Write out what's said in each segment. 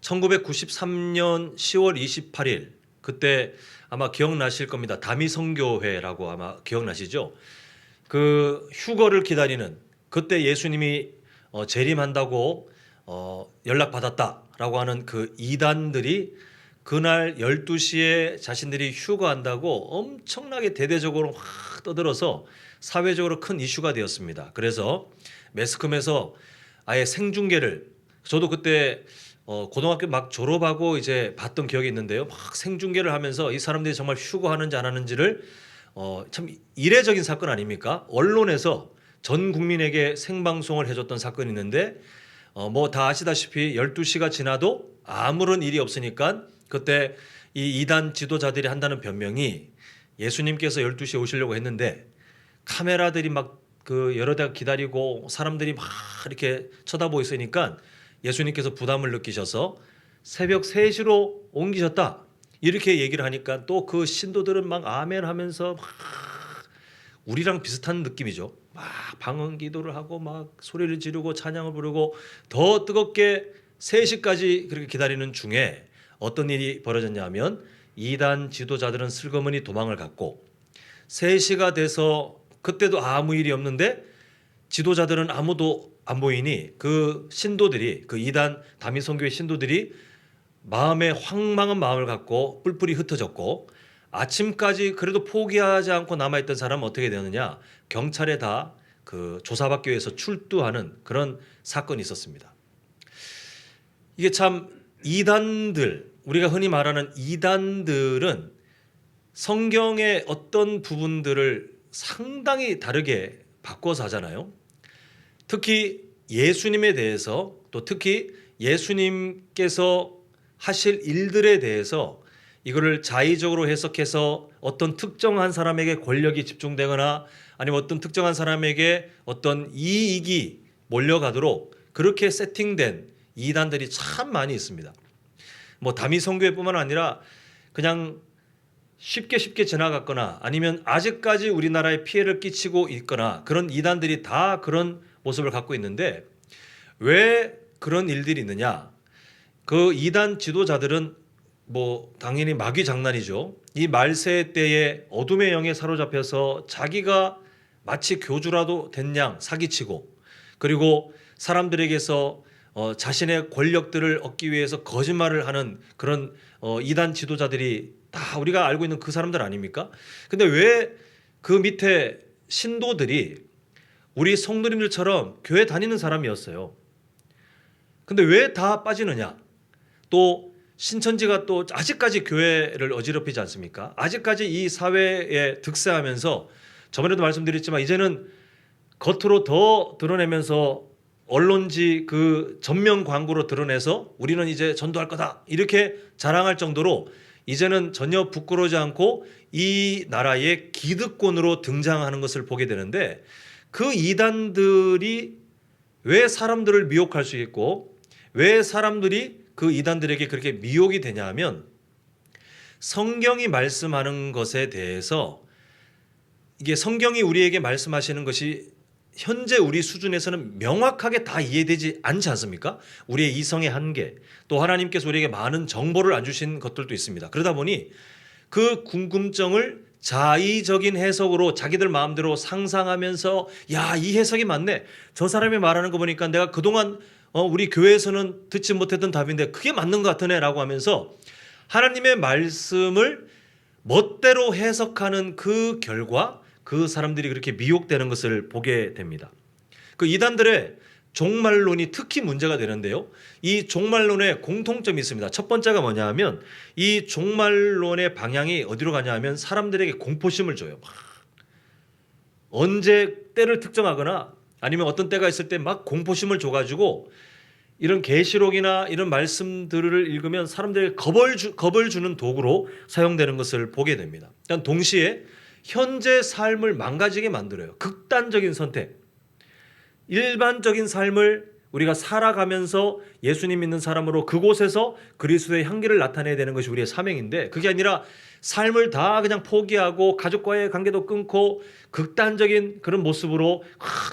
1993년 10월 28일 그때 아마 기억나실 겁니다. 다미성교회라고 아마 기억나시죠? 그 휴거를 기다리는 그때 예수님이 재림한다고 연락받았다라고 하는 그 이단들이 그날 12시에 자신들이 휴거한다고 엄청나게 대대적으로 확 떠들어서 사회적으로 큰 이슈가 되었습니다. 그래서 매스컴에서 아예 생중계를 저도 그때 고등학교 막 졸업하고 이제 봤던 기억이 있는데요. 막 생중계를 하면서 이 사람들이 정말 휴거하는지 안 하는지를 참 이례적인 사건 아닙니까? 언론에서 전 국민에게 생방송을 해줬던 사건이 있는데 뭐 다 아시다시피 12시가 지나도 아무런 일이 없으니까 그때 이 이단 지도자들이 한다는 변명이 예수님께서 12시에 오시려고 했는데 카메라들이 막 그 여러 대가 기다리고 사람들이 막 이렇게 쳐다보고 있으니까 예수님께서 부담을 느끼셔서 새벽 3시로 옮기셨다. 이렇게 얘기를 하니까 또 그 신도들은 막 아멘 하면서 막 우리랑 비슷한 느낌이죠. 막 방언 기도를 하고 막 소리를 지르고 찬양을 부르고 더 뜨겁게 3시까지 그렇게 기다리는 중에 어떤 일이 벌어졌냐 하면 이단 지도자들은 슬그머니 도망을 갔고 3시가 돼서 그때도 아무 일이 없는데 지도자들은 아무도 안 보이니 그 신도들이 그 이단 다미성교회 신도들이 마음에 황망한 마음을 갖고 뿔뿔이 흩어졌고 아침까지 그래도 포기하지 않고 남아있던 사람은 어떻게 되느냐 경찰에 다 그 조사받기 위해서 출두하는 그런 사건이 있었습니다. 이게 참 이단들 우리가 흔히 말하는 이단들은 성경의 어떤 부분들을 상당히 다르게 바꿔서 하잖아요. 특히 예수님에 대해서 또 특히 예수님께서 하실 일들에 대해서 이거를 자의적으로 해석해서 어떤 특정한 사람에게 권력이 집중되거나 아니면 어떤 특정한 사람에게 어떤 이익이 몰려가도록 그렇게 세팅된 이단들이 참 많이 있습니다. 뭐 다미성교회뿐만 아니라 그냥 쉽게 지나갔거나 아니면 아직까지 우리나라에 피해를 끼치고 있거나 그런 이단들이 다 그런 모습을 갖고 있는데 왜 그런 일들이 있느냐? 그 이단 지도자들은 뭐 당연히 마귀 장난이죠. 이 말세 때에 어둠의 영에 사로잡혀서 자기가 마치 교주라도 된 양 사기치고 그리고 사람들에게서 자신의 권력들을 얻기 위해서 거짓말을 하는 그런 이단 지도자들이 다 우리가 알고 있는 그 사람들 아닙니까? 근데 왜 그 밑에 신도들이 우리 성도님들처럼 교회 다니는 사람이었어요. 근데 왜 다 빠지느냐? 또 신천지가 또 아직까지 교회를 어지럽히지 않습니까? 아직까지 이 사회에 득세하면서 저번에도 말씀드렸지만 이제는 겉으로 더 드러내면서 언론지 그 전면 광고로 드러내서 우리는 이제 전도할 거다 이렇게 자랑할 정도로 이제는 전혀 부끄러우지 않고 이 나라의 기득권으로 등장하는 것을 보게 되는데 그 이단들이 왜 사람들을 미혹할 수 있고 왜 사람들이 그 이단들에게 그렇게 미혹이 되냐 하면 성경이 말씀하는 것에 대해서 이게 성경이 우리에게 말씀하시는 것이 현재 우리 수준에서는 명확하게 다 이해되지 않지 않습니까? 우리의 이성의 한계, 또 하나님께서 우리에게 많은 정보를 안 주신 것들도 있습니다. 그러다 보니 그 궁금증을 자의적인 해석으로 자기들 마음대로 상상하면서 야, 이 해석이 맞네. 저 사람이 말하는 거 보니까 내가 그동안 우리 교회에서는 듣지 못했던 답인데 그게 맞는 것 같으네 라고 하면서 하나님의 말씀을 멋대로 해석하는 그 결과 그 사람들이 그렇게 미혹되는 것을 보게 됩니다. 그 이단들의 종말론이 특히 문제가 되는데요. 이 종말론에 공통점이 있습니다. 첫 번째가 뭐냐 하면 이 종말론의 방향이 어디로 가냐 하면 사람들에게 공포심을 줘요. 언제 때를 특정하거나 아니면 어떤 때가 있을 때 막 공포심을 줘가지고 이런 계시록이나 이런 말씀들을 읽으면 사람들에게 겁을 주는 도구로 사용되는 것을 보게 됩니다. 일단 동시에 현재 삶을 망가지게 만들어요. 극단적인 선택. 일반적인 삶을 우리가 살아가면서 예수님 믿는 사람으로 그곳에서 그리스도의 향기를 나타내야 되는 것이 우리의 사명인데 그게 아니라 삶을 다 그냥 포기하고 가족과의 관계도 끊고 극단적인 그런 모습으로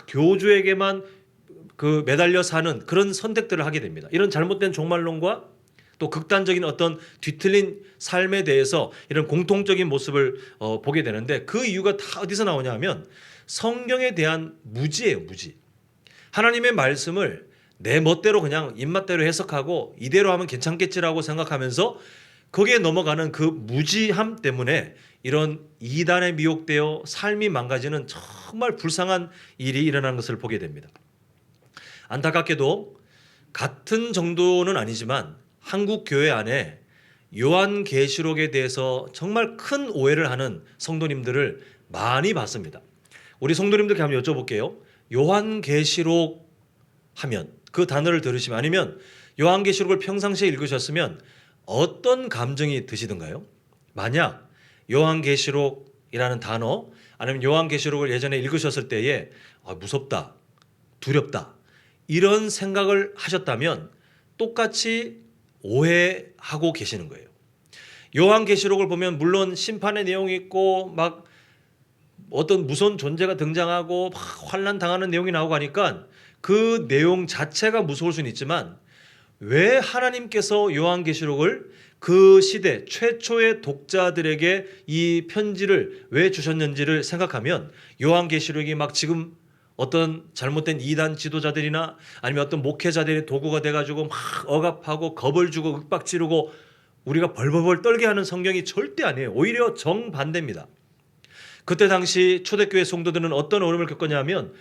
교주에게만 그 매달려 사는 그런 선택들을 하게 됩니다. 이런 잘못된 종말론과 또 극단적인 어떤 뒤틀린 삶에 대해서 이런 공통적인 모습을 보게 되는데, 그 이유가 다 어디서 나오냐 하면 성경에 대한 무지예요. 무지. 하나님의 말씀을 내 멋대로 그냥 입맛대로 해석하고 이대로 하면 괜찮겠지라고 생각하면서 거기에 넘어가는 그 무지함 때문에 이런 이단에 미혹되어 삶이 망가지는 정말 불쌍한 일이 일어나는 것을 보게 됩니다. 안타깝게도 같은 정도는 아니지만 한국 교회 안에 요한계시록에 대해서 정말 큰 오해를 하는 성도님들을 많이 봤습니다. 우리 성도님들께 한번 여쭤볼게요. 요한계시록 하면, 그 단어를 들으시면, 아니면 요한계시록을 평상시에 읽으셨으면 어떤 감정이 드시던가요? 만약 요한계시록이라는 단어, 아니면 요한계시록을 예전에 읽으셨을 때에 무섭다, 두렵다, 이런 생각을 하셨다면 똑같이 오해하고 계시는 거예요. 요한계시록을 보면 물론 심판의 내용이 있고 막 어떤 무서운 존재가 등장하고 막 환난 당하는 내용이 나오고 하니까 그 내용 자체가 무서울 수는 있지만, 왜 하나님께서 요한계시록을 그 시대 최초의 독자들에게 이 편지를 왜 주셨는지를 생각하면, 요한계시록이 막 지금 어떤 잘못된 이단 지도자들이나 아니면 어떤 목회자들의 도구가 돼가지고 막 억압하고 겁을 주고 윽박 지르고 우리가 벌벌벌 떨게 하는 성경이 절대 아니에요. 오히려 정반대입니다. 그때 당시 초대교회 성도들은 어떤 어려움을 겪었냐면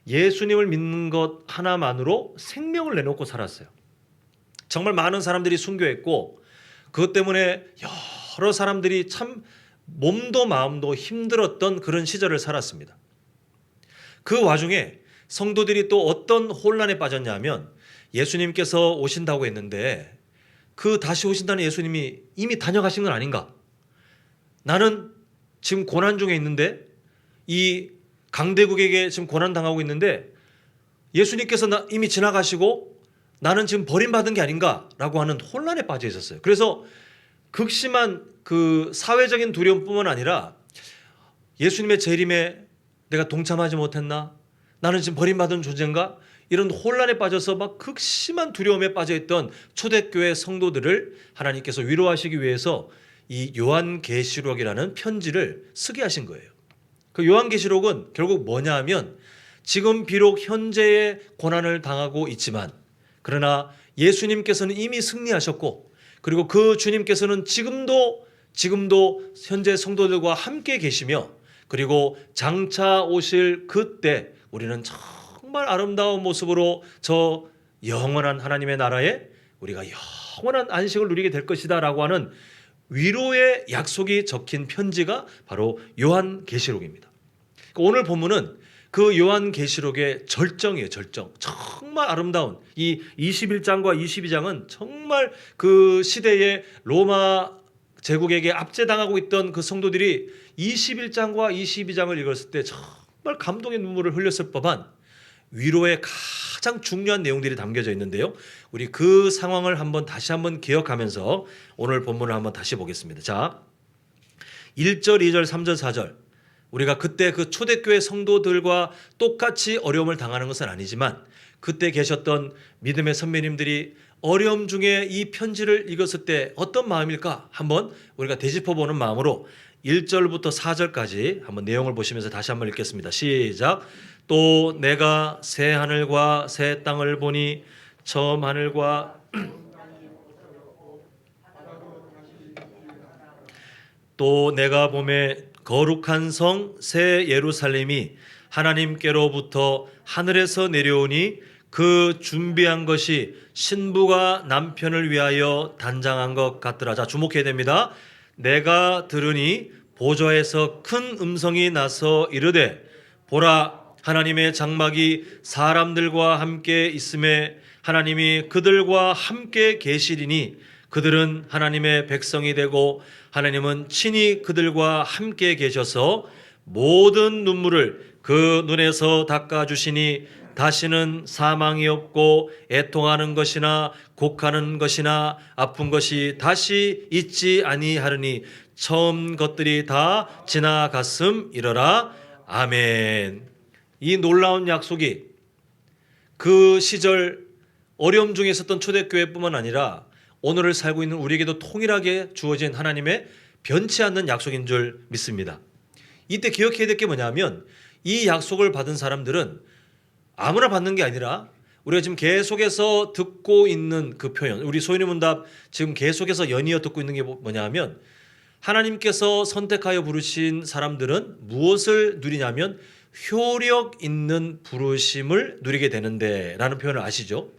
예수님을 믿는 것 하나만으로 생명을 내놓고 살았어요. 정말 많은 사람들이 순교했고 그것 때문에 여러 사람들이 참 몸도 마음도 힘들었던 그런 시절을 살았습니다. 그 와중에 성도들이 또 어떤 혼란에 빠졌냐면, 예수님께서 오신다고 했는데 그 다시 오신다는 예수님이 이미 다녀가신 건 아닌가? 나는 지금 고난 중에 있는데, 이 강대국에게 지금 고난 당하고 있는데 예수님께서 이미 지나가시고 나는 지금 버림받은 게 아닌가라고 하는 혼란에 빠져 있었어요. 그래서 극심한 그 사회적인 두려움뿐만 아니라 예수님의 재림에 내가 동참하지 못했나? 나는 지금 버림받은 존재인가? 이런 혼란에 빠져서 막 극심한 두려움에 빠져있던 초대교회 성도들을 하나님께서 위로하시기 위해서 이 요한계시록이라는 편지를 쓰게 하신 거예요. 그 요한계시록은 결국 뭐냐 하면, 지금 비록 현재의 고난을 당하고 있지만 그러나 예수님께서는 이미 승리하셨고, 그리고 그 주님께서는 지금도 현재 성도들과 함께 계시며, 그리고 장차 오실 그때 우리는 정말 아름다운 모습으로 저 영원한 하나님의 나라에 우리가 영원한 안식을 누리게 될 것이다 라고 하는 위로의 약속이 적힌 편지가 바로 요한계시록입니다. 오늘 본문은 그 요한계시록의 절정이에요. 절정. 정말 아름다운 이 21장과 22장은 정말 그 시대의 로마 제국에게 압제당하고 있던 그 성도들이 21장과 22장을 읽었을 때 정말 감동의 눈물을 흘렸을 법한 위로의 가장 중요한 내용들이 담겨져 있는데요. 우리 그 상황을 다시 한번 기억하면서 오늘 본문을 한번 다시 보겠습니다. 자, 1절, 2절, 3절, 4절. 우리가 그때 그 초대교회 성도들과 똑같이 어려움을 당하는 것은 아니지만 그때 계셨던 믿음의 선배님들이 어려움 중에 이 편지를 읽었을 때 어떤 마음일까 한번 우리가 되짚어보는 마음으로 1절부터 4절까지 한번 내용을 보시면서 다시 한번 읽겠습니다. 시작. 또 내가 새 하늘과 새 땅을 보니 처음 하늘과 또 내가 보매 거룩한 성 새 예루살렘이 하나님께로부터 하늘에서 내려오니 그 준비한 것이 신부가 남편을 위하여 단장한 것 같더라. 자, 주목해야 됩니다. 내가 들으니 보좌에서 큰 음성이 나서 이르되 보라, 하나님의 장막이 사람들과 함께 있음에 하나님이 그들과 함께 계시리니 그들은 하나님의 백성이 되고 하나님은 친히 그들과 함께 계셔서 모든 눈물을 그 눈에서 닦아주시니 다시는 사망이 없고 애통하는 것이나 곡하는 것이나 아픈 것이 다시 있지 아니하리니 처음 것들이 다 지나갔음이러라. 아멘. 이 놀라운 약속이 그 시절 어려움 중에 있었던 초대교회뿐만 아니라 오늘을 살고 있는 우리에게도 통일하게 주어진 하나님의 변치 않는 약속인 줄 믿습니다. 이때 기억해야 될 게 뭐냐면 이 약속을 받은 사람들은 아무나 받는 게 아니라 우리가 지금 계속해서 듣고 있는 그 표현, 우리 소인의 문답 지금 계속해서 연이어 듣고 있는 게 뭐냐 하면 하나님께서 선택하여 부르신 사람들은 무엇을 누리냐면 효력 있는 부르심을 누리게 되는데 라는 표현을 아시죠?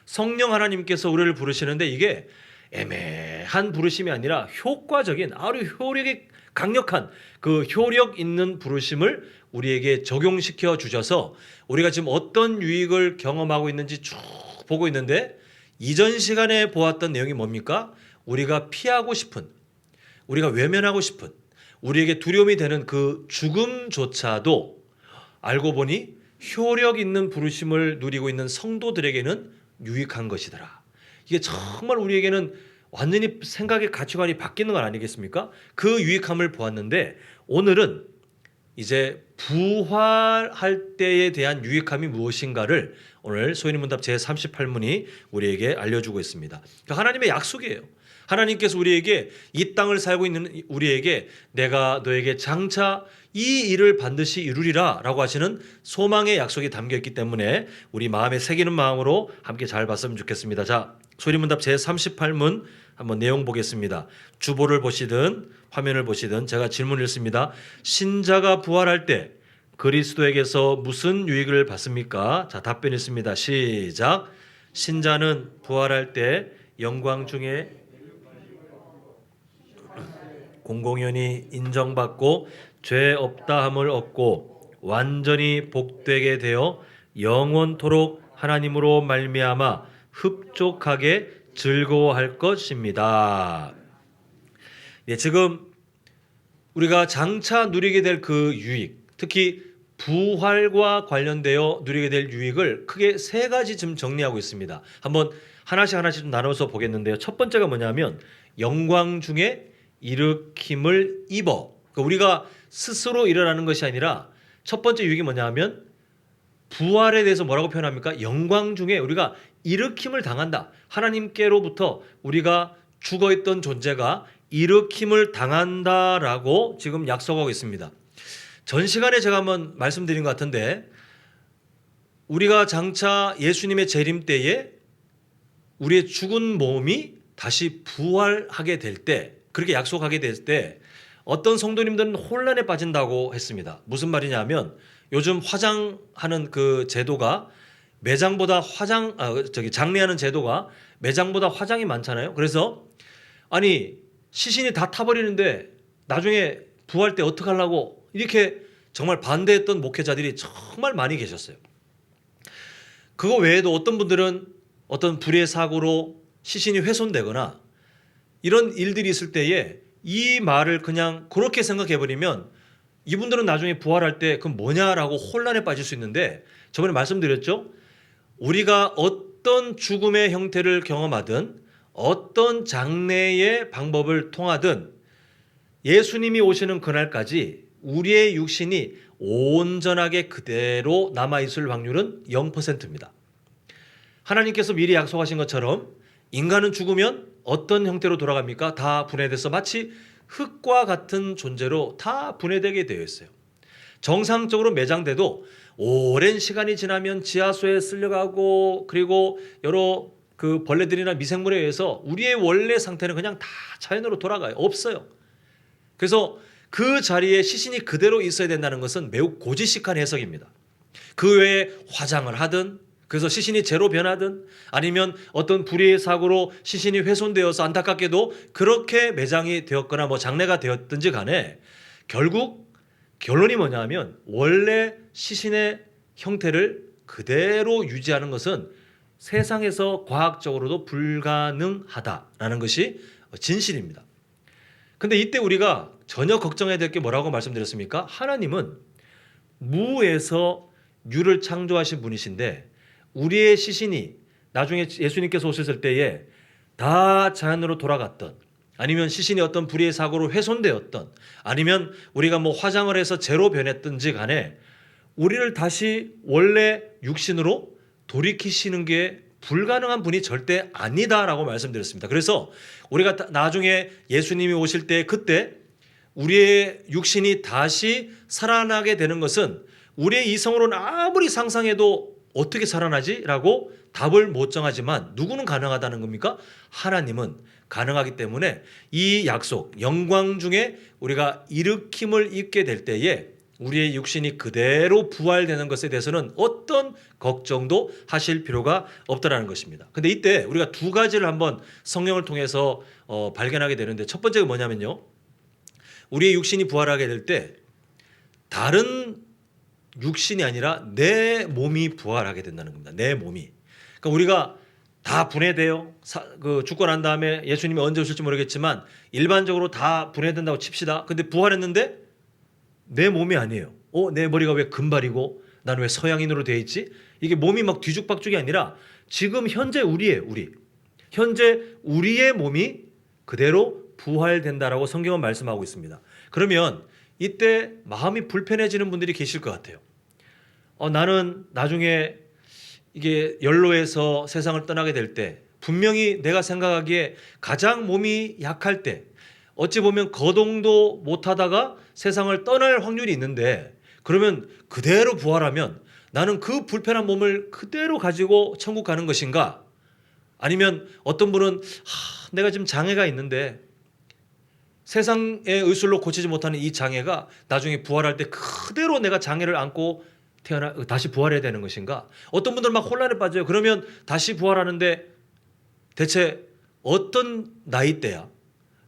성령 하나님께서 우리를 부르시는데 이게 애매한 부르심이 아니라 효과적인 아주 효력이 강력한 그 효력 있는 부르심을 우리에게 적용시켜 주셔서 우리가 지금 어떤 유익을 경험하고 있는지 쭉 보고 있는데 이전 시간에 보았던 내용이 뭡니까? 우리가 피하고 싶은, 우리가 외면하고 싶은, 우리에게 두려움이 되는 그 죽음조차도 알고 보니 효력 있는 부르심을 누리고 있는 성도들에게는 유익한 것이더라. 이게 정말 우리에게는 완전히 생각의 가치관이 바뀌는 건 아니겠습니까? 그 유익함을 보았는데 오늘은 이제 부활할 때에 대한 유익함이 무엇인가를 오늘 소인의 문답 제38문이 우리에게 알려주고 있습니다. 그러니까 하나님의 약속이에요. 하나님께서 우리에게 이 땅을 살고 있는 우리에게 내가 너에게 장차 이 일을 반드시 이루리라 라고 하시는 소망의 약속이 담겨있기 때문에 우리 마음에 새기는 마음으로 함께 잘 봤으면 좋겠습니다. 자, 소인의 문답 제38문 한번 내용 보겠습니다. 주보를 보시든 화면을 보시든 제가 질문을 읽습니다. 신자가 부활할 때 그리스도에게서 무슨 유익을 받습니까? 자, 답변 있습니다. 시작. 신자는 부활할 때 영광 중에 공공연히 인정받고 죄 없다함을 얻고 완전히 복되게 되어 영원토록 하나님으로 말미암아 흡족하게 즐거워할 것입니다. 예, 지금 우리가 장차 누리게 될 그 유익, 특히 부활과 관련되어 누리게 될 유익을 크게 세 가지 좀 정리하고 있습니다. 한번 하나씩 좀 나눠서 보겠는데요. 첫 번째가 뭐냐면 영광 중에 일으킴을 입어. 그러니까 우리가 스스로 일어나는 것이 아니라 첫 번째 유익이 뭐냐면 부활에 대해서 뭐라고 표현합니까? 영광 중에 우리가 일으킴을 당한다. 하나님께로부터 우리가 죽어있던 존재가 일으킴을 당한다라고 지금 약속하고 있습니다. 전 시간에 제가 한번 말씀드린 것 같은데 우리가 장차 예수님의 재림 때에 우리의 죽은 몸이 다시 부활하게 될 때, 그렇게 약속하게 될 때 어떤 성도님들은 혼란에 빠진다고 했습니다. 무슨 말이냐면 요즘 화장하는 그 제도가 매장보다 장례하는 제도가 매장보다 화장이 많잖아요. 그래서 아니 시신이 다 타버리는데 나중에 부활 때 어떡하려고 이렇게 정말 반대했던 목회자들이 정말 많이 계셨어요. 그거 외에도 어떤 분들은 어떤 불의 사고로 시신이 훼손되거나 이런 일들이 있을 때에 이 말을 그냥 그렇게 생각해버리면 이분들은 나중에 부활할 때 그건 뭐냐라고 혼란에 빠질 수 있는데 저번에 말씀드렸죠. 우리가 어떤 죽음의 형태를 경험하든 어떤 장례의 방법을 통하든 예수님이 오시는 그날까지 우리의 육신이 온전하게 그대로 남아있을 확률은 0%입니다. 하나님께서 미리 약속하신 것처럼 인간은 죽으면 어떤 형태로 돌아갑니까? 다 분해돼서 마치 흙과 같은 존재로 다 분해되게 되어 있어요. 정상적으로 매장돼도 오랜 시간이 지나면 지하수에 쓸려가고 그리고 여러 그 벌레들이나 미생물에 의해서 우리의 원래 상태는 그냥 다 자연으로 돌아가요. 없어요. 그래서 그 자리에 시신이 그대로 있어야 된다는 것은 매우 고지식한 해석입니다. 그 외에 화장을 하든 그래서 시신이 재로 변하든 아니면 어떤 불의의 사고로 시신이 훼손되어서 안타깝게도 그렇게 매장이 되었거나 뭐 장례가 되었든지 간에 결국 결론이 뭐냐면 원래 시신의 형태를 그대로 유지하는 것은 세상에서 과학적으로도 불가능하다라는 것이 진실입니다. 근데 이때 우리가 전혀 걱정해야 될 게 뭐라고 말씀드렸습니까? 하나님은 무에서 유를 창조하신 분이신데 우리의 시신이 나중에 예수님께서 오셨을 때에 다 자연으로 돌아갔던 아니면 시신이 어떤 불의의 사고로 훼손되었던 아니면 우리가 뭐 화장을 해서 재로 변했든지 간에 우리를 다시 원래 육신으로 돌이키시는 게 불가능한 분이 절대 아니다라고 말씀드렸습니다. 그래서 우리가 나중에 예수님이 오실 때 그때 우리의 육신이 다시 살아나게 되는 것은 우리의 이성으로는 아무리 상상해도 어떻게 살아나지? 라고 답을 못 정하지만 누구는 가능하다는 겁니까? 하나님은 가능하기 때문에 이 약속, 영광 중에 우리가 일으킴을 입게 될 때에 우리의 육신이 그대로 부활되는 것에 대해서는 어떤 걱정도 하실 필요가 없다라는 것입니다. 근데 이때 우리가 두 가지를 한번 성경을 통해서 발견하게 되는데 첫 번째가 뭐냐면요. 우리의 육신이 부활하게 될 때 다른 육신이 아니라 내 몸이 부활하게 된다는 겁니다. 내 몸이. 그러니까 우리가 다 분해돼요. 죽고 난 다음에 예수님이 언제 오실지 모르겠지만 일반적으로 다 분해된다고 칩시다. 근데 부활했는데 내 몸이 아니에요. 내 머리가 왜 금발이고 나는 왜 서양인으로 돼 있지? 이게 몸이 막 뒤죽박죽이 아니라 지금 현재 우리의 현재 우리의 몸이 그대로 부활된다라고 성경은 말씀하고 있습니다. 그러면 이때 마음이 불편해지는 분들이 계실 것 같아요. 나는 나중에 이게 연로해서 세상을 떠나게 될 때 분명히 내가 생각하기에 가장 몸이 약할 때 어찌 보면 거동도 못하다가 세상을 떠날 확률이 있는데 그러면 그대로 부활하면 나는 그 불편한 몸을 그대로 가지고 천국 가는 것인가? 아니면 어떤 분은 내가 지금 장애가 있는데 세상의 의술로 고치지 못하는 이 장애가 나중에 부활할 때 그대로 내가 장애를 안고 다시 부활해야 되는 것인가? 어떤 분들은 막 혼란에 빠져요. 그러면 다시 부활하는데 대체 어떤 나이 때야?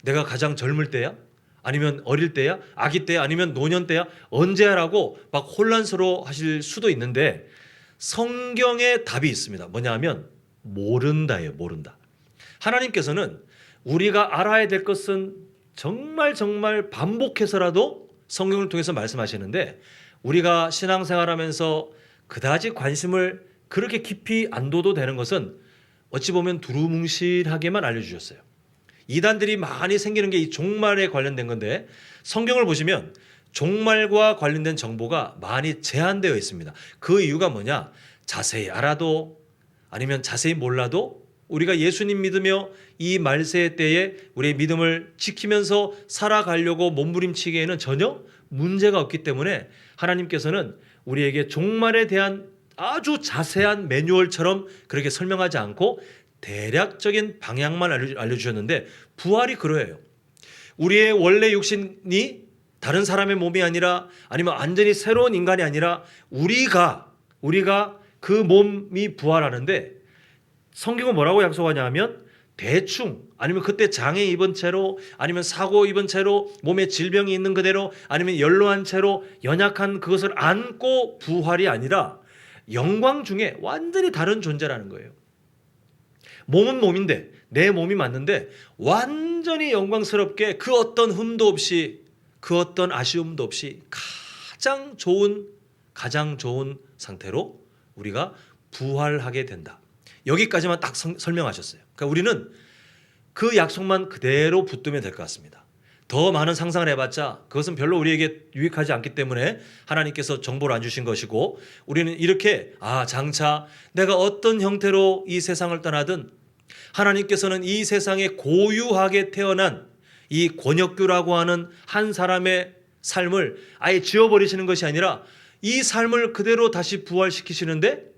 내가 가장 젊을 때야? 아니면 어릴 때야? 아기 때야? 아니면 노년 때야? 언제야라고 막 혼란스러워 하실 수도 있는데 성경의 답이 있습니다. 뭐냐 하면 모른다예요. 모른다. 하나님께서는 우리가 알아야 될 것은 정말 반복해서라도 성경을 통해서 말씀하시는데 우리가 신앙생활하면서 그다지 관심을 그렇게 깊이 안 둬도 되는 것은 어찌 보면 두루뭉실하게만 알려주셨어요. 이단들이 많이 생기는 게 이 종말에 관련된 건데 성경을 보시면 종말과 관련된 정보가 많이 제한되어 있습니다. 그 이유가 뭐냐? 자세히 알아도 아니면 자세히 몰라도 우리가 예수님 믿으며 이 말세의 때에 우리의 믿음을 지키면서 살아가려고 몸부림치기에는 전혀 문제가 없기 때문에 하나님께서는 우리에게 종말에 대한 아주 자세한 매뉴얼처럼 그렇게 설명하지 않고 대략적인 방향만 알려주셨는데 부활이 그러해요. 우리의 원래 육신이 다른 사람의 몸이 아니라 아니면 완전히 새로운 인간이 아니라 우리가 그 몸이 부활하는데 성경은 뭐라고 약속하냐 하면 대충 아니면 그때 장애 입은 채로 아니면 사고 입은 채로 몸에 질병이 있는 그대로 아니면 연로한 채로 연약한 그것을 안고 부활이 아니라 영광 중에 완전히 다른 존재라는 거예요. 몸은 몸인데 내 몸이 맞는데 완전히 영광스럽게 그 어떤 흠도 없이 그 어떤 아쉬움도 없이 가장 좋은 상태로 우리가 부활하게 된다. 여기까지만 딱 설명하셨어요. 그러니까 우리는 그 약속만 그대로 붙들면 될 것 같습니다. 더 많은 상상을 해봤자 그것은 별로 우리에게 유익하지 않기 때문에 하나님께서 정보를 안 주신 것이고 우리는 이렇게 장차 내가 어떤 형태로 이 세상을 떠나든 하나님께서는 이 세상에 고유하게 태어난 이 권역규라고 하는 한 사람의 삶을 아예 지워버리시는 것이 아니라 이 삶을 그대로 다시 부활시키시는데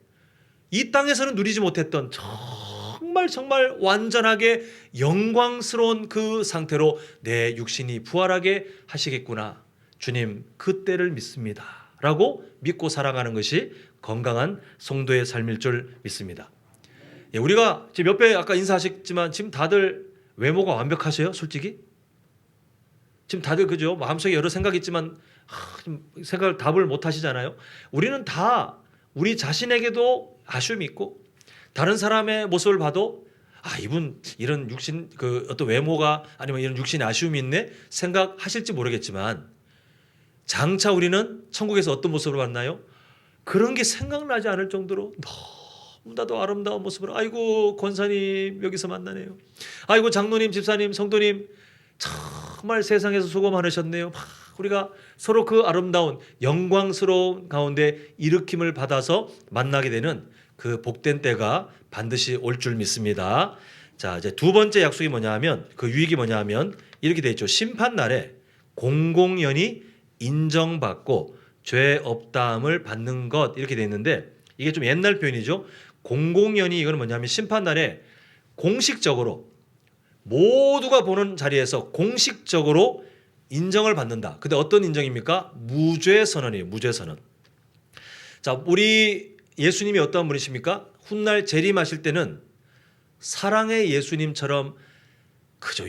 이 땅에서는 누리지 못했던 정말 완전하게 영광스러운 그 상태로 내 육신이 부활하게 하시겠구나. 주님 그때를 믿습니다. 라고 믿고 살아가는 것이 건강한 성도의 삶일 줄 믿습니다. 우리가 지금 몇 배 아까 인사하셨지만 지금 다들 외모가 완벽하세요? 솔직히? 지금 다들 그죠? 마음속에 여러 생각이 있지만 답을 못 하시잖아요. 우리는 다 우리 자신에게도 아쉬움이 있고 다른 사람의 모습을 봐도 이분 이런 육신 어떤 외모가 아니면 이런 육신에 아쉬움이 있네 생각하실지 모르겠지만 장차 우리는 천국에서 어떤 모습으로 만나요? 그런 게 생각나지 않을 정도로 너무나도 아름다운 모습으로 아이고 권사님 여기서 만나네요. 아이고 장로님 집사님 성도님 정말 세상에서 수고 많으셨네요. 우리가 서로 그 아름다운 영광스러운 가운데 일으킴을 받아서 만나게 되는 그 복된 때가 반드시 올 줄 믿습니다. 자, 이제 두 번째 약속이 뭐냐 하면 그 유익이 뭐냐 하면 이렇게 돼 있죠. 심판 날에 공공연히 인정받고 죄 없다함을 받는 것 이렇게 돼 있는데 이게 좀 옛날 표현이죠. 공공연히 이거는 뭐냐면 심판 날에 공식적으로 모두가 보는 자리에서 공식적으로 인정을 받는다. 근데 어떤 인정입니까? 무죄 선언이에요. 무죄 선언. 자, 우리 예수님이 어떤 분이십니까? 훗날 재림하실 때는 사랑의 예수님처럼 그저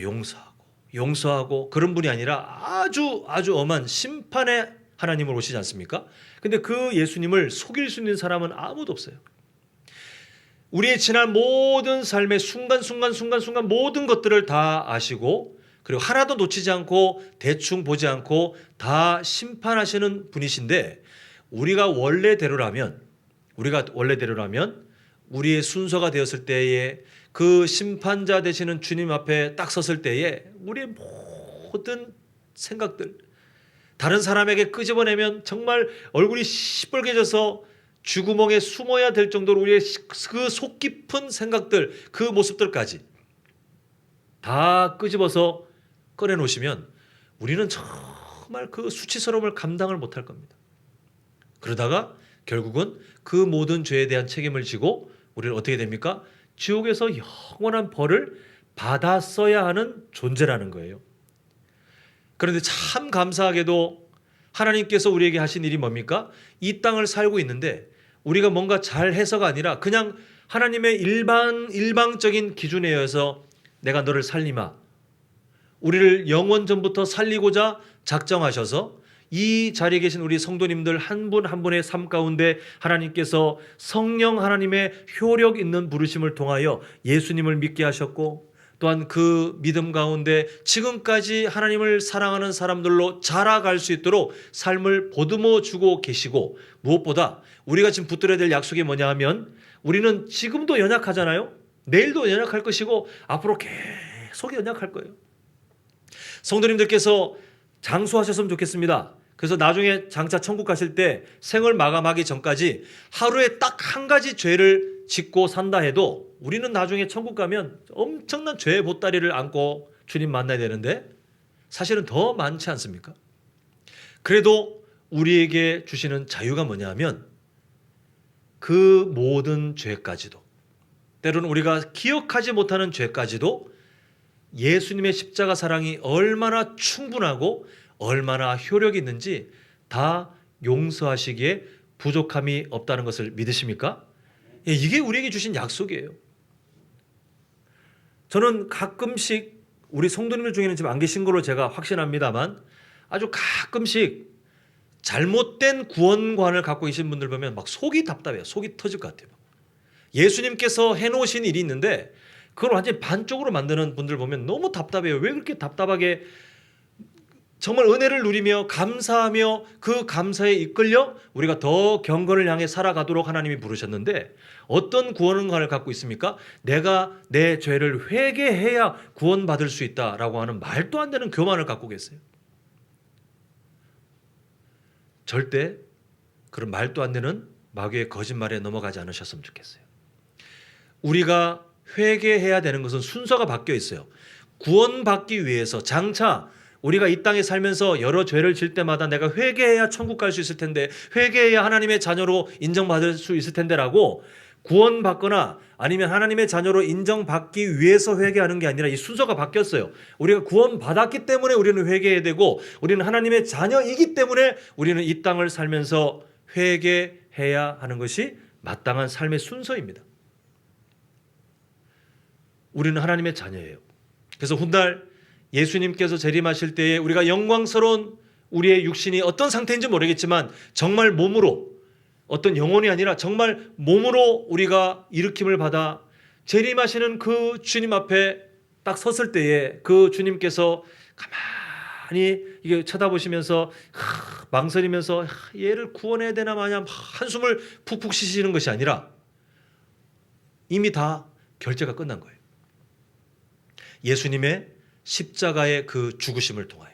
용서하고 그런 분이 아니라 아주 엄한 심판의 하나님을 오시지 않습니까? 근데 그 예수님을 속일 수 있는 사람은 아무도 없어요. 우리의 지난 모든 삶의 순간순간 모든 것들을 다 아시고 그리고 하나도 놓치지 않고 대충 보지 않고 다 심판하시는 분이신데 우리가 원래대로라면 우리의 순서가 되었을 때에 그 심판자 되시는 주님 앞에 딱 섰을 때에 우리의 모든 생각들 다른 사람에게 끄집어내면 정말 얼굴이 시뻘개져서 쥐구멍에 숨어야 될 정도로 우리의 그 속 깊은 생각들 그 모습들까지 다 끄집어서 꺼내놓으시면 우리는 정말 그 수치스러움을 감당을 못할 겁니다. 그러다가 결국은 그 모든 죄에 대한 책임을 지고 우리는 어떻게 됩니까? 지옥에서 영원한 벌을 받았어야 하는 존재라는 거예요. 그런데 참 감사하게도 하나님께서 우리에게 하신 일이 뭡니까? 이 땅을 살고 있는데 우리가 뭔가 잘해서가 아니라 그냥 하나님의 일방적인 기준에 의해서 내가 너를 살리마. 우리를 영원전부터 살리고자 작정하셔서 이 자리에 계신 우리 성도님들 한 분 한 분의 삶 가운데 하나님께서 성령 하나님의 효력 있는 부르심을 통하여 예수님을 믿게 하셨고 또한 그 믿음 가운데 지금까지 하나님을 사랑하는 사람들로 자라갈 수 있도록 삶을 보듬어 주고 계시고 무엇보다 우리가 지금 붙들어야 될 약속이 뭐냐 하면 우리는 지금도 연약하잖아요. 내일도 연약할 것이고 앞으로 계속 연약할 거예요. 성도님들께서 장수하셨으면 좋겠습니다. 그래서 나중에 장차 천국 가실 때 생을 마감하기 전까지 하루에 딱 한 가지 죄를 짓고 산다 해도 우리는 나중에 천국 가면 엄청난 죄의 보따리를 안고 주님 만나야 되는데 사실은 더 많지 않습니까? 그래도 우리에게 주시는 자유가 뭐냐 하면 그 모든 죄까지도 때로는 우리가 기억하지 못하는 죄까지도 예수님의 십자가 사랑이 얼마나 충분하고 얼마나 효력이 있는지 다 용서하시기에 부족함이 없다는 것을 믿으십니까? 이게 우리에게 주신 약속이에요. 저는 가끔씩 우리 성도님들 중에는 지금 안 계신 걸로 제가 확신합니다만 아주 가끔씩 잘못된 구원관을 갖고 계신 분들 보면 막 속이 답답해요. 속이 터질 것 같아요. 예수님께서 해놓으신 일이 있는데 그걸 완전히 반쪽으로 만드는 분들 보면 너무 답답해요. 왜 그렇게 답답하게 정말 은혜를 누리며 감사하며 그 감사에 이끌려 우리가 더 경건을 향해 살아가도록 하나님이 부르셨는데 어떤 구원관을 갖고 있습니까? 내가 내 죄를 회개해야 구원받을 수 있다라고 하는 말도 안 되는 교만을 갖고 계세요. 절대 그런 말도 안 되는 마귀의 거짓말에 넘어가지 않으셨으면 좋겠어요. 우리가 회개해야 되는 것은 순서가 바뀌어 있어요. 구원받기 위해서 장차 우리가 이 땅에 살면서 여러 죄를 질 때마다 내가 회개해야 천국 갈 수 있을 텐데 회개해야 하나님의 자녀로 인정받을 수 있을 텐데라고 구원받거나 아니면 하나님의 자녀로 인정받기 위해서 회개하는 게 아니라 이 순서가 바뀌었어요. 우리가 구원받았기 때문에 우리는 회개해야 되고 우리는 하나님의 자녀이기 때문에 우리는 이 땅을 살면서 회개해야 하는 것이 마땅한 삶의 순서입니다. 우리는 하나님의 자녀예요. 그래서 훗날 예수님께서 재림하실 때에 우리가 영광스러운 우리의 육신이 어떤 상태인지 모르겠지만 정말 몸으로 어떤 영혼이 아니라 정말 몸으로 우리가 일으킴을 받아 재림하시는 그 주님 앞에 딱 섰을 때에 그 주님께서 가만히 이게 쳐다보시면서 망설이면서 얘를 구원해야 되나 마냐 한숨을 푹푹 쉬시는 것이 아니라 이미 다 결제가 끝난 거예요. 예수님의 십자가의 그 죽으심을 통하여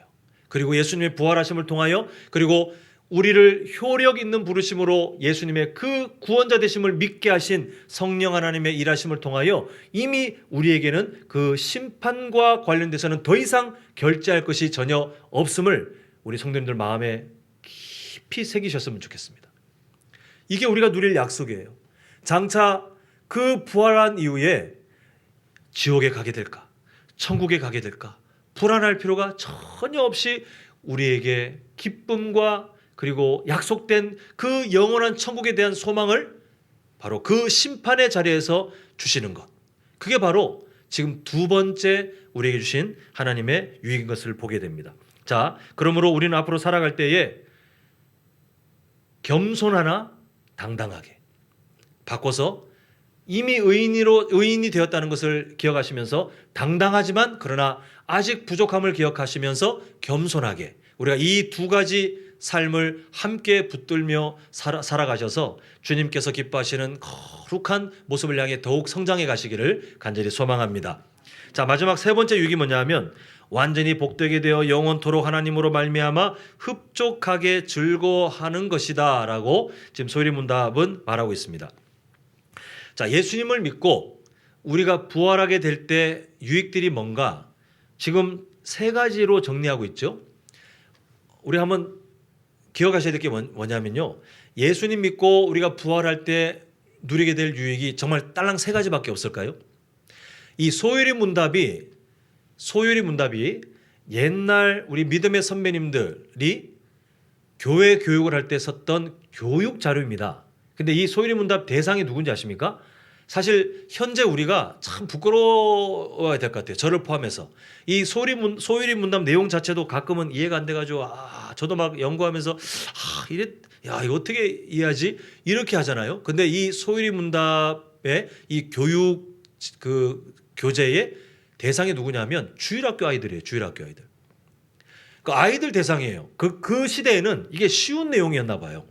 그리고 예수님의 부활하심을 통하여 그리고 우리를 효력 있는 부르심으로 예수님의 그 구원자 되심을 믿게 하신 성령 하나님의 일하심을 통하여 이미 우리에게는 그 심판과 관련돼서는 더 이상 결제할 것이 전혀 없음을 우리 성도님들 마음에 깊이 새기셨으면 좋겠습니다. 이게 우리가 누릴 약속이에요. 장차 그 부활한 이후에 지옥에 가게 될까, 천국에 가게 될까, 불안할 필요가 전혀 없이 우리에게 기쁨과 그리고 약속된 그 영원한 천국에 대한 소망을 바로 그 심판의 자리에서 주시는 것. 그게 바로 지금 두 번째 우리에게 주신 하나님의 유익인 것을 보게 됩니다. 자, 그러므로 우리는 앞으로 살아갈 때에 겸손하나 당당하게 바꿔서 이미 의인이 되었다는 것을 기억하시면서 당당하지만 그러나 아직 부족함을 기억하시면서 겸손하게 우리가 이 두 가지 삶을 함께 붙들며 살아가셔서 주님께서 기뻐하시는 거룩한 모습을 향해 더욱 성장해 가시기를 간절히 소망합니다. 자, 마지막 세 번째 유익이 뭐냐면 완전히 복되게 되어 영원토록 하나님으로 말미암아 흡족하게 즐거워하는 것이다 라고 지금 소리문답은 말하고 있습니다. 자, 예수님을 믿고 우리가 부활하게 될 때 유익들이 뭔가 지금 세 가지로 정리하고 있죠. 우리 한번 기억하셔야 될 게 뭐냐면요, 예수님 믿고 우리가 부활할 때 누리게 될 유익이 정말 딸랑 세 가지밖에 없을까요? 이 소율이 문답이 옛날 우리 믿음의 선배님들이 교회 교육을 할 때 썼던 교육 자료입니다. 근데 이 소율이 문답 대상이 누군지 아십니까? 사실 현재 우리가 참 부끄러워야 될 것 같아요. 저를 포함해서. 이 소율이 문답 내용 자체도 가끔은 이해가 안 돼가지고 저도 막 연구하면서 이거 어떻게 이해하지? 이렇게 하잖아요. 근데 이 소율이 문답의 이 교육 그 교재의 대상이 누구냐면 주일학교 아이들이에요. 주일학교 아이들. 그 아이들 대상이에요. 그 시대에는 이게 쉬운 내용이었나 봐요.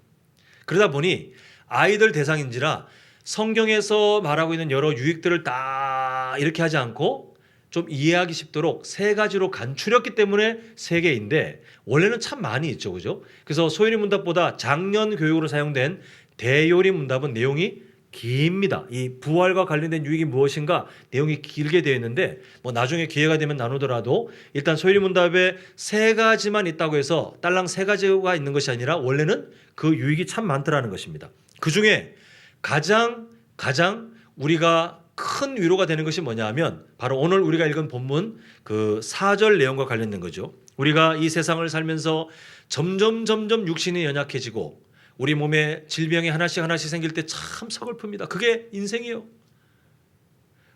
그러다 보니 아이들 대상인지라 성경에서 말하고 있는 여러 유익들을 다 이렇게 하지 않고 좀 이해하기 쉽도록 세 가지로 간추렸기 때문에 세 개인데 원래는 참 많이 있죠, 그죠? 그래서 소율이 문답보다 작년 교육으로 사용된 대요리 문답은 내용이 깁니다. 이 부활과 관련된 유익이 무엇인가 내용이 길게 되어 있는데 뭐 나중에 기회가 되면 나누더라도 일단 소율이 문답에 세 가지만 있다고 해서 딸랑 세 가지가 있는 것이 아니라 원래는 그 유익이 참 많더라는 것입니다. 그 중에 가장 우리가 큰 위로가 되는 것이 뭐냐 하면 바로 오늘 우리가 읽은 본문 그 4절 내용과 관련된 거죠. 우리가 이 세상을 살면서 점점 육신이 연약해지고 우리 몸에 질병이 하나씩 생길 때 참 서글픕니다. 그게 인생이에요.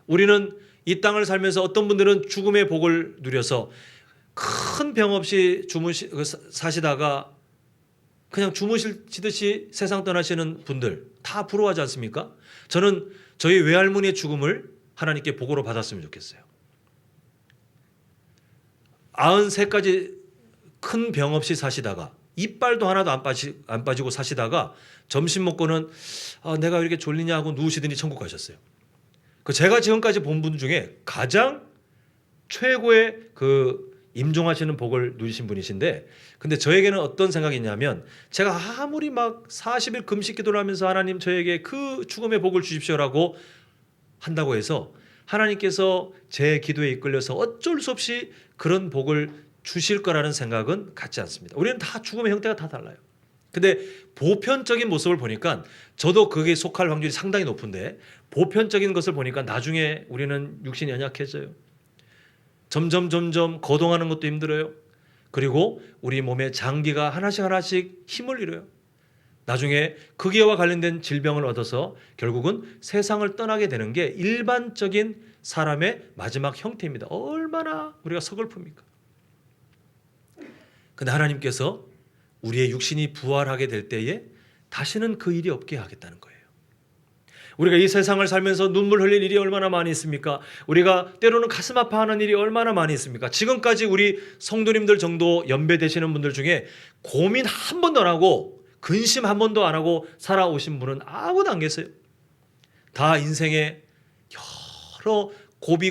우리는 이 땅을 살면서 어떤 분들은 죽음의 복을 누려서 큰 병 없이 사시다가 그냥 주무시듯이 세상 떠나시는 분들 다 부러워하지 않습니까? 저는 저희 외할머니의 죽음을 하나님께 복으로 받았으면 좋겠어요. 93까지 큰 병 없이 사시다가 이빨도 하나도 안 빠지고 사시다가 점심 먹고는 내가 왜 이렇게 졸리냐 하고 누우시더니 천국 가셨어요. 제가 지금까지 본 분 중에 가장 최고의 그 임종하시는 복을 누리신 분이신데 근데 저에게는 어떤 생각이 있냐면 제가 아무리 막 40일 금식 기도를 하면서 하나님 저에게 그 죽음의 복을 주십시오라고 한다고 해서 하나님께서 제 기도에 이끌려서 어쩔 수 없이 그런 복을 주실 거라는 생각은 갖지 않습니다. 우리는 다 죽음의 형태가 다 달라요. 근데 보편적인 모습을 보니까 저도 그게 속할 확률이 상당히 높은데 보편적인 것을 보니까 나중에 우리는 육신이 연약해져요. 점점 거동하는 것도 힘들어요. 그리고 우리 몸의 장기가 하나씩 힘을 잃어요. 나중에 그기와 관련된 질병을 얻어서 결국은 세상을 떠나게 되는 게 일반적인 사람의 마지막 형태입니다. 얼마나 우리가 서글픕니까? 근데 하나님께서 우리의 육신이 부활하게 될 때에 다시는 그 일이 없게 하겠다는 거예요. 우리가 이 세상을 살면서 눈물 흘릴 일이 얼마나 많이 있습니까? 우리가 때로는 가슴 아파하는 일이 얼마나 많이 있습니까? 지금까지 우리 성도님들 정도 연배 되시는 분들 중에 고민 한 번도 안 하고 근심 한 번도 안 하고 살아오신 분은 아무도 안 계세요. 다 인생의 여러 고비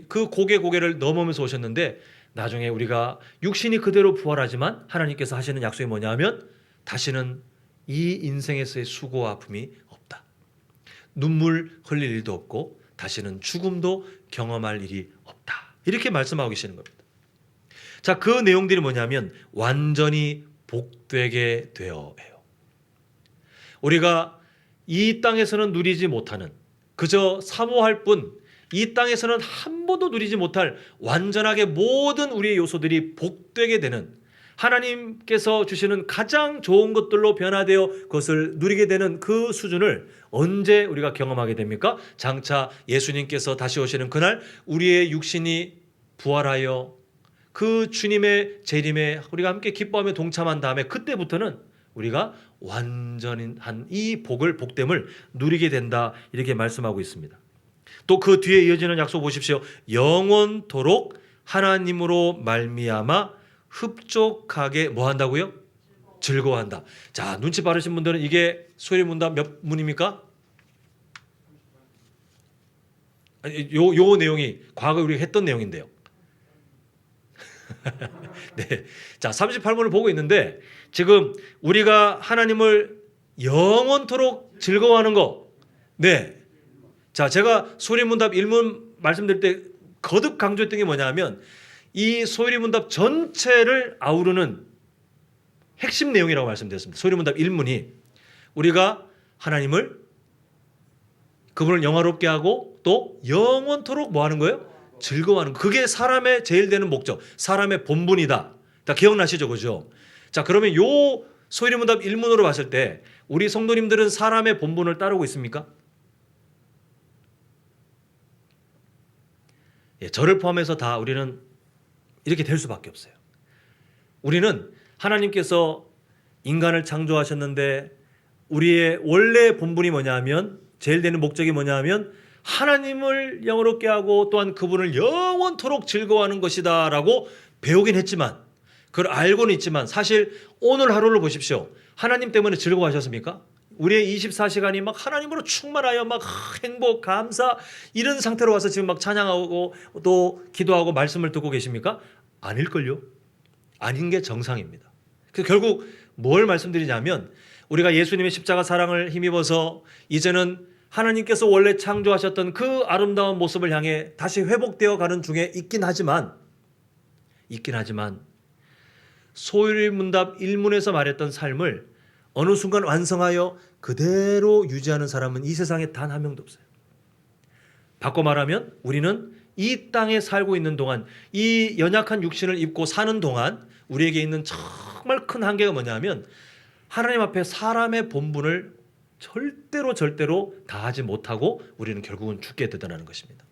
그 고개를 넘으면서 오셨는데 나중에 우리가 육신이 그대로 부활하지만 하나님께서 하시는 약속이 뭐냐 하면 다시는 이 인생에서의 수고와 아픔이 없다. 눈물 흘릴 일도 없고 다시는 죽음도 경험할 일이 없다. 이렇게 말씀하고 계시는 겁니다. 자, 그 내용들이 뭐냐면 완전히 복되게 되어예요. 우리가 이 땅에서는 누리지 못하는, 그저 사모할 뿐 이 땅에서는 한 번도 누리지 못할 완전하게 모든 우리의 요소들이 복되게 되는, 하나님께서 주시는 가장 좋은 것들로 변화되어 그것을 누리게 되는 그 수준을 언제 우리가 경험하게 됩니까? 장차 예수님께서 다시 오시는 그날 우리의 육신이 부활하여 그 주님의 재림에 우리가 함께 기뻐하며 동참한 다음에 그때부터는 우리가 완전한 이 복됨을 누리게 된다, 이렇게 말씀하고 있습니다. 또 그 뒤에 이어지는 약속 보십시오. 영원토록 하나님으로 말미암아 흡족하게 뭐 한다고요? 즐거워한다. 자, 눈치 빠르신 분들은 이게 소리문답 몇 문입니까? 요 내용이 과거에 우리가 했던 내용인데요. 네. 자, 38문을 보고 있는데 지금 우리가 하나님을 영원토록 즐거워하는 거. 네. 자, 제가 소리문답 1문 말씀드릴 때 거듭 강조했던 게 뭐냐면 이 소리문답 전체를 아우르는 핵심 내용이라고 말씀드렸습니다. 소리문답 1문이 우리가 하나님을, 그분을 영화롭게 하고 또 영원토록 뭐 하는 거예요? 즐거워하는 거. 그게 사람의 제일 되는 목적, 사람의 본분이다. 다 기억나시죠? 그죠? 자, 그러면 요 소리문답 1문으로 봤을 때 우리 성도님들은 사람의 본분을 따르고 있습니까? 예, 저를 포함해서 다 우리는 이렇게 될 수밖에 없어요. 우리는 하나님께서 인간을 창조하셨는데 우리의 원래 본분이 뭐냐면, 제일 되는 목적이 뭐냐면 하나님을 영화롭게 하고 또한 그분을 영원토록 즐거워하는 것이다 라고 배우긴 했지만, 그걸 알고는 있지만 사실 오늘 하루를 보십시오. 하나님 때문에 즐거워하셨습니까? 우리의 24시간이 막 하나님으로 충만하여 막 행복, 감사 이런 상태로 와서 지금 막 찬양하고 또 기도하고 말씀을 듣고 계십니까? 아닐걸요. 아닌 게 정상입니다. 그래서 결국 뭘 말씀드리냐면 우리가 예수님의 십자가 사랑을 힘입어서 이제는 하나님께서 원래 창조하셨던 그 아름다운 모습을 향해 다시 회복되어 가는 중에 있긴 하지만 소리문답 1문에서 말했던 삶을 어느 순간 완성하여 그대로 유지하는 사람은 이 세상에 단 한 명도 없어요. 바꿔 말하면 우리는 이 땅에 살고 있는 동안, 이 연약한 육신을 입고 사는 동안 우리에게 있는 정말 큰 한계가 뭐냐면 하나님 앞에 사람의 본분을 절대로 다하지 못하고 우리는 결국은 죽게 되더라는 것입니다.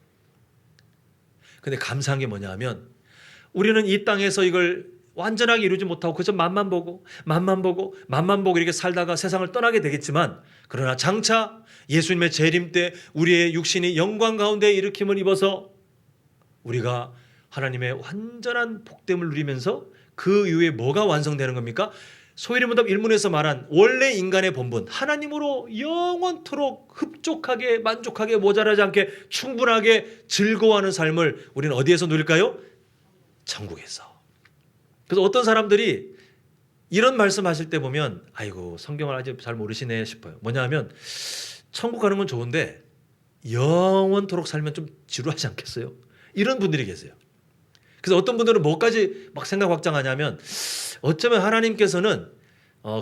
근데 감사한 게 뭐냐면 우리는 이 땅에서 이걸 완전하게 이루지 못하고 그저 맛만 보고 이렇게 살다가 세상을 떠나게 되겠지만, 그러나 장차 예수님의 재림 때 우리의 육신이 영광 가운데 일으킴을 입어서 우리가 하나님의 완전한 복됨을 누리면서 그 이후에 뭐가 완성되는 겁니까? 소위문답 1문에서 말한 원래 인간의 본분, 하나님으로 영원토록 흡족하게 만족하게 모자라지 않게 충분하게 즐거워하는 삶을 우리는 어디에서 누릴까요? 천국에서. 그래서 어떤 사람들이 이런 말씀하실 때 보면 아이고 성경을 아직 잘 모르시네 싶어요. 뭐냐 하면 천국 가는 건 좋은데 영원토록 살면 좀 지루하지 않겠어요? 이런 분들이 계세요. 그래서 어떤 분들은 뭐까지 막 생각 확장하냐면 어쩌면 하나님께서는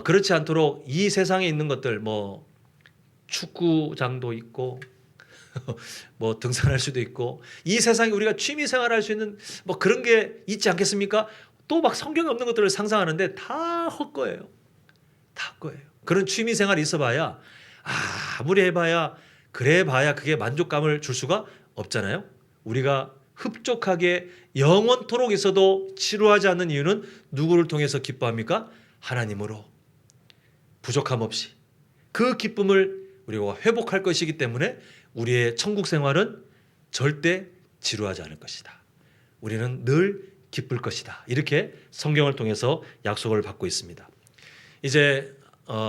그렇지 않도록 이 세상에 있는 것들, 뭐 축구장도 있고 뭐 등산할 수도 있고 이 세상에 우리가 취미 생활할 수 있는 뭐 그런 게 있지 않겠습니까? 또 막 성경에 없는 것들을 상상하는데 다 헛거예요. 다 헛거예요. 그런 취미 생활이 있어봐야 아무리 해봐야 그래봐야 그게 만족감을 줄 수가 없잖아요. 우리가 흡족하게 영원토록 있어도 지루하지 않는 이유는 누구를 통해서 기뻐합니까? 하나님으로 부족함 없이 그 기쁨을 우리가 회복할 것이기 때문에 우리의 천국 생활은 절대 지루하지 않을 것이다. 우리는 늘 기쁠 것이다. 이렇게 성경을 통해서 약속을 받고 있습니다. 이제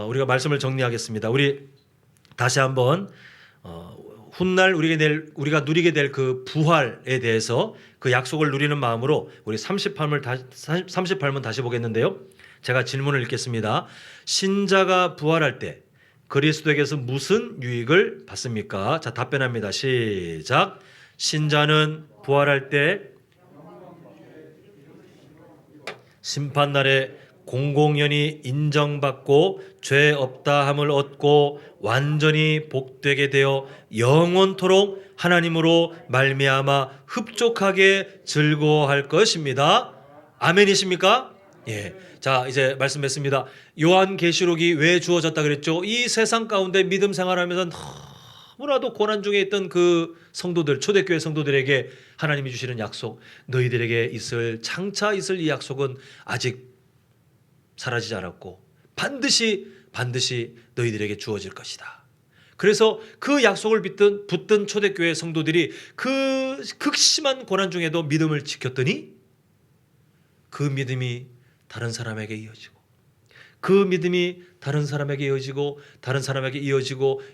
우리가 말씀을 정리하겠습니다. 우리 다시 한번 훗날 우리가 누리게 될 그 부활에 대해서 그 약속을 누리는 마음으로 우리 38문 다시 보겠는데요. 제가 질문을 읽겠습니다. 신자가 부활할 때 그리스도에게서 무슨 유익을 받습니까? 자, 답변합니다. 시작. 신자는 부활할 때 심판날에 공공연히 인정받고 죄 없다함을 얻고 완전히 복되게 되어 영원토록 하나님으로 말미암아 흡족하게 즐거워할 것입니다. 아멘이십니까? 예. 자, 이제 말씀했습니다. 요한계시록이 왜 주어졌다 그랬죠? 이 세상 가운데 믿음 생활하면서 너무나도 고난 중에 있던 그 성도들, 초대교회 성도들에게 하나님이 주시는 약속, 너희들에게 장차 있을 이 약속은 아직 사라지지 않았고 반드시 너희들에게 주어질 것이다. 그래서 그 약속을 붙든 초대교회 성도들이 그 극심한 고난 중에도 믿음을 지켰더니 그 믿음이 다른 사람에게 이어지고, 그 믿음이 다른 사람에게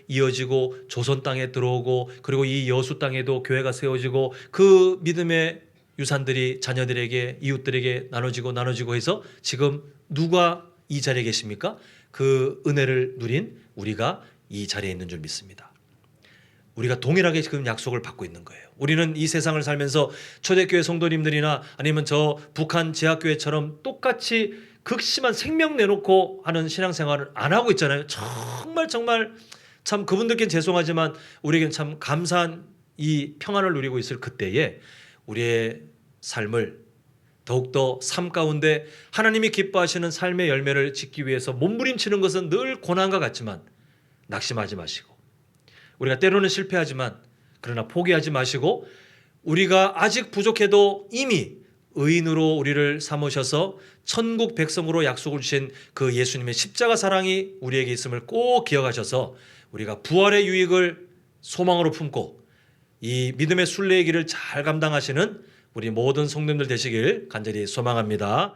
이어지고 조선 땅에 들어오고, 그리고 이 여수 땅에도 교회가 세워지고, 그 믿음의 유산들이 자녀들에게, 이웃들에게 나눠지고 해서 지금 누가 이 자리에 계십니까? 그 은혜를 누린 우리가 이 자리에 있는 줄 믿습니다. 우리가 동일하게 지금 약속을 받고 있는 거예요. 우리는 이 세상을 살면서 초대교회 성도님들이나 아니면 저 북한 제약교회처럼 똑같이 극심한 생명 내놓고 하는 신앙생활을 안 하고 있잖아요. 정말 참 그분들께는 죄송하지만 우리에겐 참 감사한 이 평안을 누리고 있을 그때에 우리의 삶을 더욱더 삶 가운데 하나님이 기뻐하시는 삶의 열매를 짓기 위해서 몸부림치는 것은 늘 고난과 같지만 낙심하지 마시고, 우리가 때로는 실패하지만 그러나 포기하지 마시고, 우리가 아직 부족해도 이미 의인으로 우리를 삼으셔서 천국 백성으로 약속을 주신 그 예수님의 십자가 사랑이 우리에게 있음을 꼭 기억하셔서 우리가 부활의 유익을 소망으로 품고 이 믿음의 순례의 길을 잘 감당하시는 우리 모든 성도님들 되시길 간절히 소망합니다.